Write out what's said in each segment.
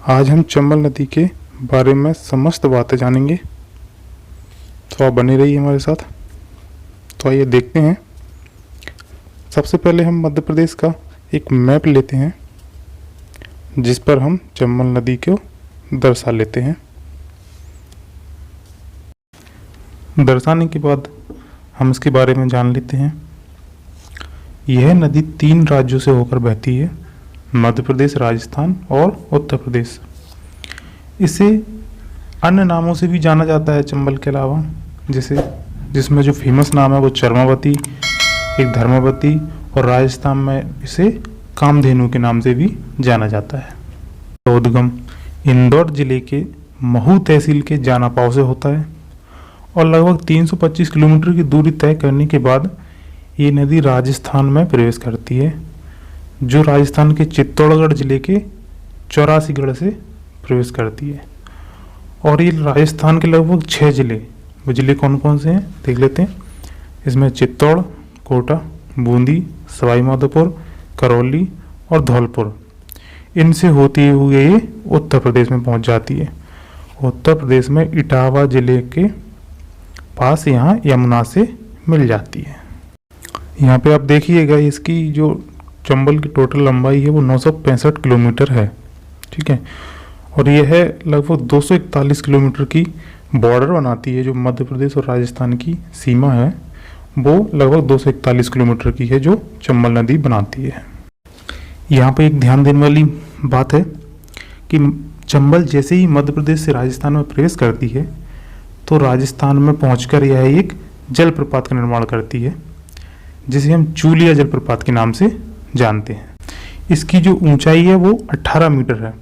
आज हम चंबल नदी के बारे में समस्त बातें जानेंगे, तो आप बने रहिए हमारे साथ। तो आइए देखते हैं। सबसे पहले हम मध्य प्रदेश का एक मैप लेते हैं, जिस पर हम चंबल नदी को दर्शा लेते हैं। दर्शाने के बाद हम इसके बारे में जान लेते हैं। यह नदी 3 राज्यों से होकर बहती है, मध्य प्रदेश, राजस्थान और उत्तर प्रदेश। इसे अन्य नामों से भी जाना जाता है चंबल के अलावा, जिसमें जो फेमस नाम है वो चर्मावती, एक धर्मावती, और राजस्थान में इसे कामधेनु के नाम से भी जाना जाता है। उद्गम इंदौर जिले के महू तहसील के जानापाव से होता है और लगभग 325 किलोमीटर की दूरी तय करने के बाद ये नदी राजस्थान में प्रवेश करती है, जो राजस्थान के चित्तौड़गढ़ जिले के 84गढ़ से प्रवेश करती है। और ये राजस्थान के लगभग 6 जिले, वो जिले कौन कौन से हैं देख लेते हैं। इसमें चित्तौड़, कोटा, बूंदी, सवाई माधोपुर, करौली और धौलपुर, इनसे होती हुए ये उत्तर प्रदेश में पहुंच जाती है। उत्तर प्रदेश में इटावा जिले के पास यहाँ यमुना से मिल जाती है। यहाँ पे आप देखिएगा, इसकी जो चंबल की टोटल लंबाई है वो 965 किलोमीटर है, ठीक है। और यह है लगभग 241 किलोमीटर की बॉर्डर बनाती है। जो मध्य प्रदेश और राजस्थान की सीमा है वो लगभग 241 किलोमीटर की है, जो चंबल नदी बनाती है। यहाँ पे एक ध्यान देने वाली बात है कि चंबल जैसे ही मध्य प्रदेश से राजस्थान में प्रवेश करती है तो राजस्थान में पहुंचकर यह एक जलप्रपात का निर्माण करती है, जिसे हम चूलिया जलप्रपात के नाम से जानते हैं। इसकी जो ऊंचाई है वो 18 मीटर है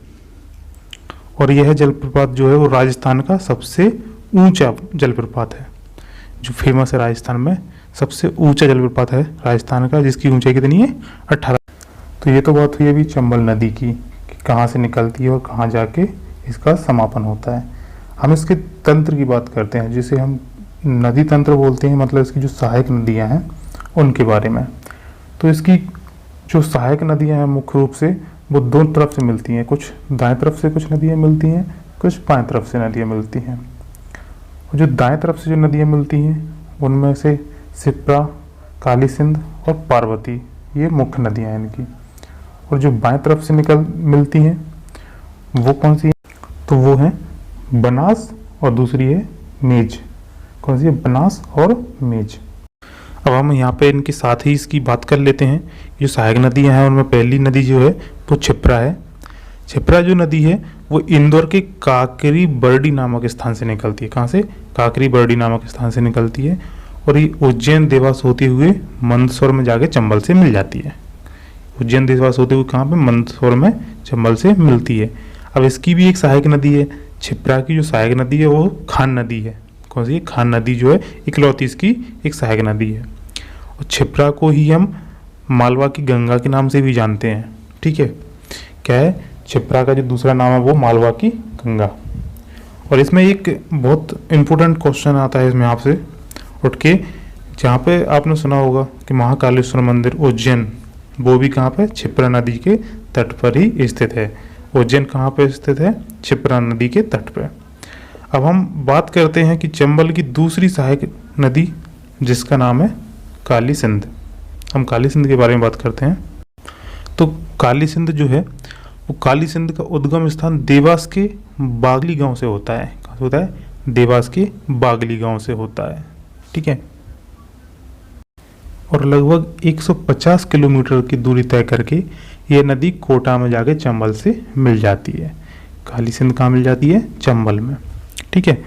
और यह जलप्रपात जो है वो राजस्थान का सबसे ऊंचा जलप्रपात है, जो फेमस है राजस्थान में। सबसे ऊंचा जलप्रपात है राजस्थान का, जिसकी ऊंचाई कितनी है 18। तो ये तो बात हुई अभी चंबल नदी की कि कहाँ से निकलती है और कहाँ जाके इसका समापन होता है। हम इसके तंत्र की बात करते हैं, जिसे हम नदी तंत्र बोलते हैं, मतलब इसकी जो सहायक नदियाँ हैं उनके बारे में। तो इसकी जो सहायक नदियां हैं मुख्य रूप से वो दोनों तरफ से मिलती हैं। कुछ दाएं तरफ से कुछ नदियां मिलती हैं, कुछ बाएं तरफ से नदियां मिलती हैं। और जो दाएं तरफ से जो नदियां मिलती हैं उनमें से सिप्रा, काली सिंध और पार्वती, ये मुख्य नदियां हैं इनकी। और जो बाएं तरफ से मिलती हैं वो कौन सी है? तो वो है बनास और दूसरी है मेज। कौन सी है? बनास और मेज। अब हम यहाँ पे इनके साथ ही इसकी बात कर लेते हैं। जो सहायक नदियाँ हैं उनमें पहली नदी जो है वो छिप्रा है। छिप्रा जो नदी है वो इंदौर के काकरी बरडी नामक स्थान से निकलती है। कहाँ से? काकरी बरडी नामक स्थान से निकलती है और ये उज्जैन देवास होते हुए मंदसौर में जाके चंबल से मिल जाती है। उज्जैन देवास होते हुए कहाँ पे? मंदसौर में चंबल से मिलती है। अब इसकी भी एक सहायक नदी है। छिप्रा की जो सहायक नदी है वो खान नदी है। कौन सी? खान नदी जो है इकलौती इसकी एक सहायक नदी है। और छिप्रा को ही हम मालवा की गंगा के नाम से भी जानते हैं, ठीक है। क्या है? छिप्रा का जो दूसरा नाम है वो मालवा की गंगा। और इसमें एक बहुत इम्पोर्टेंट क्वेश्चन आता है इसमें आपसे उठ के, जहाँ पे आपने सुना होगा कि महाकालेश्वर मंदिर उज्जैन, वो भी कहाँ पे? छिप्रा नदी के तट पर ही स्थित है। उज्जैन कहाँ पे स्थित है? छिप्रा नदी के तट पर। अब हम बात करते हैं कि चंबल की दूसरी सहायक नदी, जिसका नाम है काली सिंध। हम काली सिंध के बारे में बात करते हैं। तो काली सिंध जो है वो काली सिंध का उद्गम स्थान देवास के बागली गांव से होता है। कहाँ से होता है? देवास के बागली गांव से होता है, ठीक है। और लगभग 150 किलोमीटर की दूरी तय करके ये नदी कोटा में जाके चंबल से मिल जाती है। काली सिंध कहाँ मिल जाती है? चंबल में, ठीक है।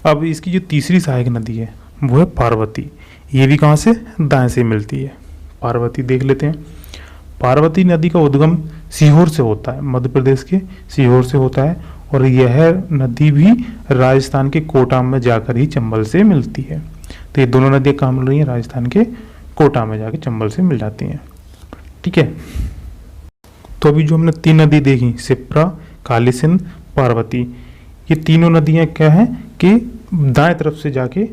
अब इसकी जो तीसरी सहायक नदी है वो है पार्वती। ये भी कहाँ से? दाएं से मिलती है। पार्वती देख लेते हैं। पार्वती नदी का उद्गम सीहोर से होता है, मध्य प्रदेश के सीहोर से होता है। और यह नदी भी राजस्थान के कोटा में जाकर ही चंबल से मिलती है। तो ये दोनों नदियाँ कहाँ मिल रही हैं? राजस्थान के कोटा में जाके चंबल से मिल जाती हैं, ठीक है। तो अभी जो हमने 3 नदी देखी, सिप्रा, काली सिंध, पार्वती, ये तीनों नदियाँ क्या हैं कि दाएं तरफ से जाके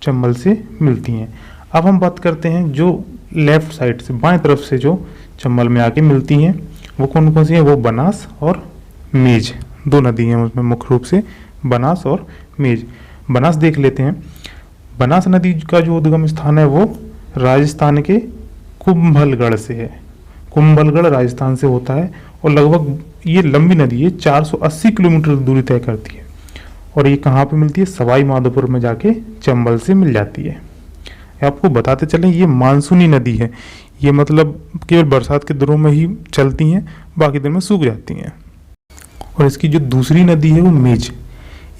चंबल से मिलती हैं। अब हम बात करते हैं जो लेफ्ट साइड से, बाएं तरफ से जो चंबल में आके मिलती हैं, वो कौन कौन सी हैं? वो बनास और मेज दो नदी हैं उसमें मुख्य रूप से, बनास और मेज। बनास देख लेते हैं। बनास नदी का जो उद्गम स्थान है वो राजस्थान के कुंभलगढ़ से है। कुंभलगढ़ राजस्थान से होता है और लगभग ये लंबी नदी है, 480 किलोमीटर दूरी तय करती है। और ये कहाँ पे मिलती है? सवाई माधोपुर में जाके चंबल से मिल जाती है। आपको बताते चलें ये मानसूनी नदी है, ये मतलब केवल बरसात के दिनों में ही चलती हैं, बाकी दिन में सूख जाती हैं। और इसकी जो दूसरी नदी है वो मेज,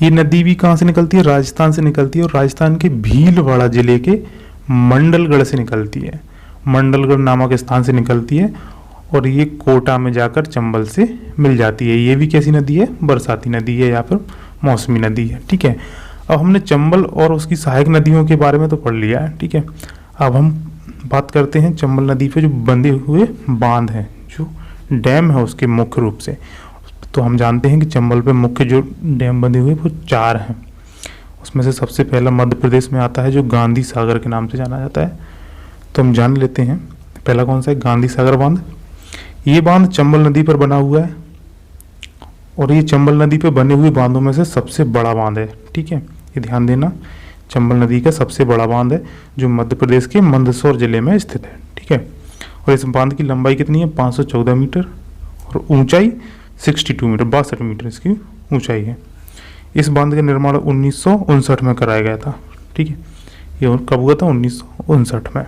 ये नदी भी कहाँ से निकलती है? राजस्थान से निकलती है और राजस्थान के भीलवाड़ा जिले के मंडलगढ़ से निकलती है। मंडलगढ़ नामक स्थान से निकलती है और ये कोटा में जाकर चंबल से मिल जाती है। ये भी कैसी नदी है? बरसाती नदी है या फिर मौसमी नदी है। ठीक है, अब हमने चंबल और उसकी सहायक नदियों के बारे में तो पढ़ लिया है। ठीक है, अब हम बात करते हैं चंबल नदी पे जो बंधे हुए बांध हैं, जो डैम है उसके मुख्य रूप से। तो हम जानते हैं कि चंबल पे मुख्य जो डैम बंधे हुए वो 4 हैं। उसमें से सबसे पहला मध्य प्रदेश में आता है जो गांधी सागर के नाम से जाना जाता है। तो हम जान लेते हैं पहला कौन सा है? गांधी सागर बांध। ये बांध चंबल नदी पर बना हुआ है और ये चंबल नदी पे बने हुए बांधों में से सबसे बड़ा बांध है। ठीक है, ये ध्यान देना, चंबल नदी का सबसे बड़ा बांध है जो मध्य प्रदेश के मंदसौर जिले में स्थित है। ठीक है, और इस बांध की लंबाई कितनी है? 514 मीटर और ऊंचाई 62 मीटर, 62 मीटर इसकी ऊंचाई है। इस बांध का निर्माण 1959 में कराया गया था। ठीक है, ये कब हुआ था? 1959 में।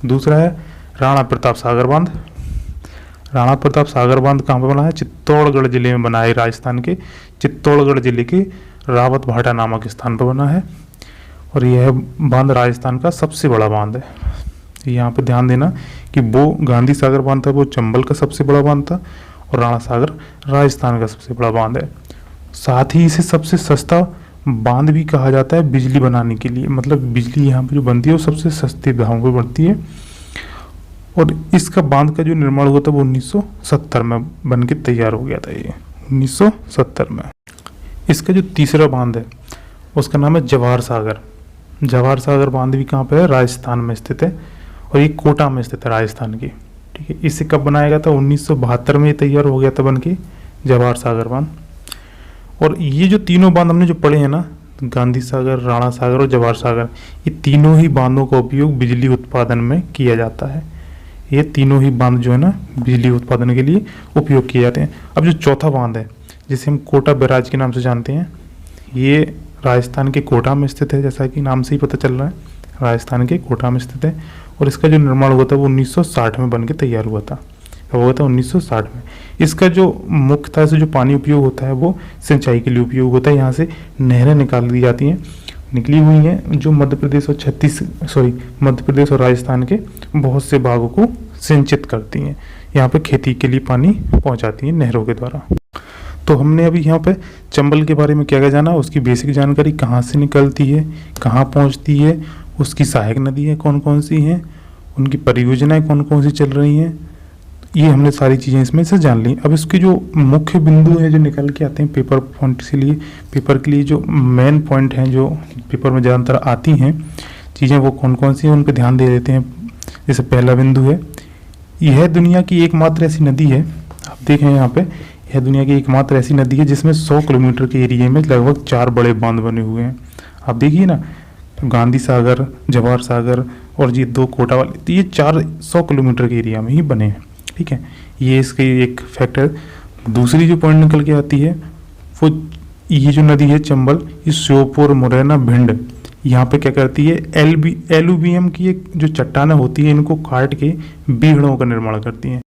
दूसरा है राणा प्रताप सागर बांध। राणा प्रताप सागर बांध कहाँ पर बना है? चित्तौड़गढ़ जिले में बना है। राजस्थान के चित्तौड़गढ़ जिले के रावत भाटा नामक स्थान पर बना है और यह बांध राजस्थान का सबसे बड़ा बांध है। यहाँ पे ध्यान देना कि वो गांधी सागर बांध था वो चंबल का सबसे बड़ा बांध था और राणा सागर राजस्थान का सबसे बड़ा बांध है। साथ ही इसे सबसे सस्ता बांध भी कहा जाता है बिजली बनाने के लिए। मतलब बिजली यहाँ पे जो बनती है वो सबसे सस्ते दामों पे बनती है। और इसका बांध का जो निर्माण हुआ था वो 1970 में बन के तैयार हो गया था। ये 1970 में। इसका जो तीसरा बांध है उसका नाम है जवाहर सागर। जवाहर सागर बांध भी कहाँ पे है? राजस्थान में स्थित है और ये कोटा में स्थित है राजस्थान की। ठीक है, इसे कब बनाया गया था? 1972 में ये तैयार हो गया था बन के जवाहर सागर बांध। और ये जो तीनों बांध हमने जो पढ़े हैं ना, गांधी सागर, राणा सागर और जवाहर सागर, ये तीनों ही बांधों का उपयोग बिजली उत्पादन में किया जाता है। ये तीनों ही बांध जो है ना बिजली उत्पादन के लिए उपयोग किए जाते हैं। अब जो चौथा बांध है जिसे हम कोटा बैराज के नाम से जानते हैं, ये राजस्थान के कोटा में स्थित है। जैसा कि नाम से ही पता चल रहा है, राजस्थान के कोटा में स्थित है और इसका जो निर्माण हुआ था वो 1960 में बन के तैयार हुआ था। कब हुआ था? 1960 में। इसका जो मुख्यतः से जो पानी उपयोग होता है वो सिंचाई के लिए उपयोग होता है। यहाँ से नहरें निकाल दी जाती हैं, निकली हुई हैं, जो मध्य प्रदेश और राजस्थान के बहुत से भागों को सिंचित करती हैं। यहाँ पे खेती के लिए पानी पहुँचाती हैं नहरों के द्वारा। तो हमने अभी यहाँ पे चंबल के बारे में क्या क्या जाना, उसकी बेसिक जानकारी, कहाँ से निकलती है, कहाँ पहुँचती है, उसकी सहायक नदी है कौन कौन सी हैं, उनकी परियोजनाएं कौन कौन सी चल रही हैं, ये हमने सारी चीज़ें इसमें से जान ली। अब इसके जो मुख्य बिंदु हैं जो निकल के आते हैं पेपर पॉइंट के लिए, पेपर के लिए जो मेन पॉइंट हैं जो पेपर में ज़्यादातर आती हैं चीज़ें, वो कौन कौन सी हैं उन पर ध्यान दे देते हैं। जैसे पहला बिंदु है, यह दुनिया की एकमात्र ऐसी नदी है, आप देखें यहाँ पे, यह दुनिया की एकमात्र ऐसी नदी है जिसमें 100 किलोमीटर के एरिया में लगभग 4 बड़े बांध बने हुए हैं। आप देखिए ना, तो गांधी सागर, जवाहर सागर और ये 2 कोटा वाले, तो ये 400 किलोमीटर के एरिया में ही बने हैं। ठीक है, ये इसकी एक फैक्टर। दूसरी जो पॉइंट निकल के आती है वो ये जो नदी है चंबल, ये श्योपुर, मुरैना, भिंड, यहाँ पे क्या करती है? एलुवियम की एक जो चट्टानें होती है इनको काट के बीहड़ों का निर्माण करती हैं।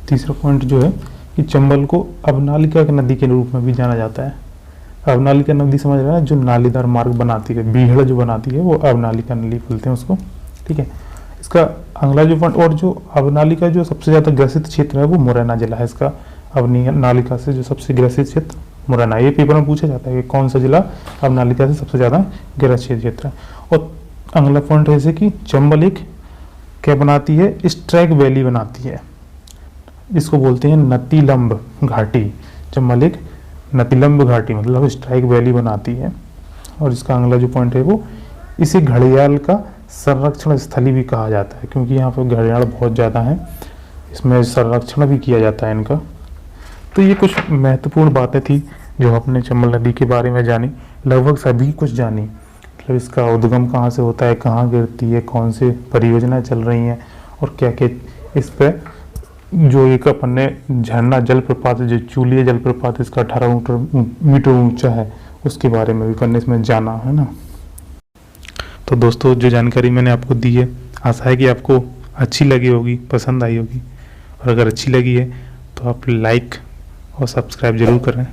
तीसरा पॉइंट जो है कि चंबल को अवनालिका की नदी के रूप में भी जाना जाता है। अवनालिका नदी समझ रहे हैं, जो नालीदार मार्ग बनाती है, बीहड़ जो बनाती है वो अवनालिका नदी बोलते हैं उसको। ठीक है, इसका अगला जो पॉइंट, और जो अवनालिका जो सबसे ज़्यादा ग्रसित क्षेत्र है वो मुरैना जिला है। इसका अवनालिका से जो सबसे ग्रसित क्षेत्र मुरैना, ये पेपर में पूछा जाता है कि कौन सा जिला अवनालिका से सबसे ज़्यादा ग्रसित क्षेत्र है। और अगला पॉइंट है जैसे कि चंबल एक क्या बनाती है? स्ट्रैक वैली बनाती है, इसको बोलते हैं नतीलम्ब घाटी। चंबल एक नतीलम्ब घाटी मतलब स्ट्राइक वैली बनाती है। और इसका अगला जो पॉइंट है वो, इसे घड़ियाल का संरक्षण स्थली भी कहा जाता है, क्योंकि यहाँ पर घड़ियाल बहुत ज़्यादा हैं, इसमें संरक्षण भी किया जाता है इनका। तो ये कुछ महत्वपूर्ण बातें थी जो आपने चंबल नदी के बारे में जानी, लगभग सभी कुछ जानी। मतलब इसका उद्गम कहाँ से होता है, कहाँ गिरती है, कौन से परियोजनाएं चल रही हैं, और क्या क्या इस पे जो एक अपन ने झरना जलप्रपात, जो चूलिया जलप्रपात इसका 18 मीटर ऊंचा है, उसके बारे में भी अपन ने इसमें जाना है ना। तो दोस्तों, जो जानकारी मैंने आपको दी है, आशा है कि आपको अच्छी लगी होगी, पसंद आई होगी। और अगर अच्छी लगी है तो आप लाइक और सब्सक्राइब ज़रूर करें।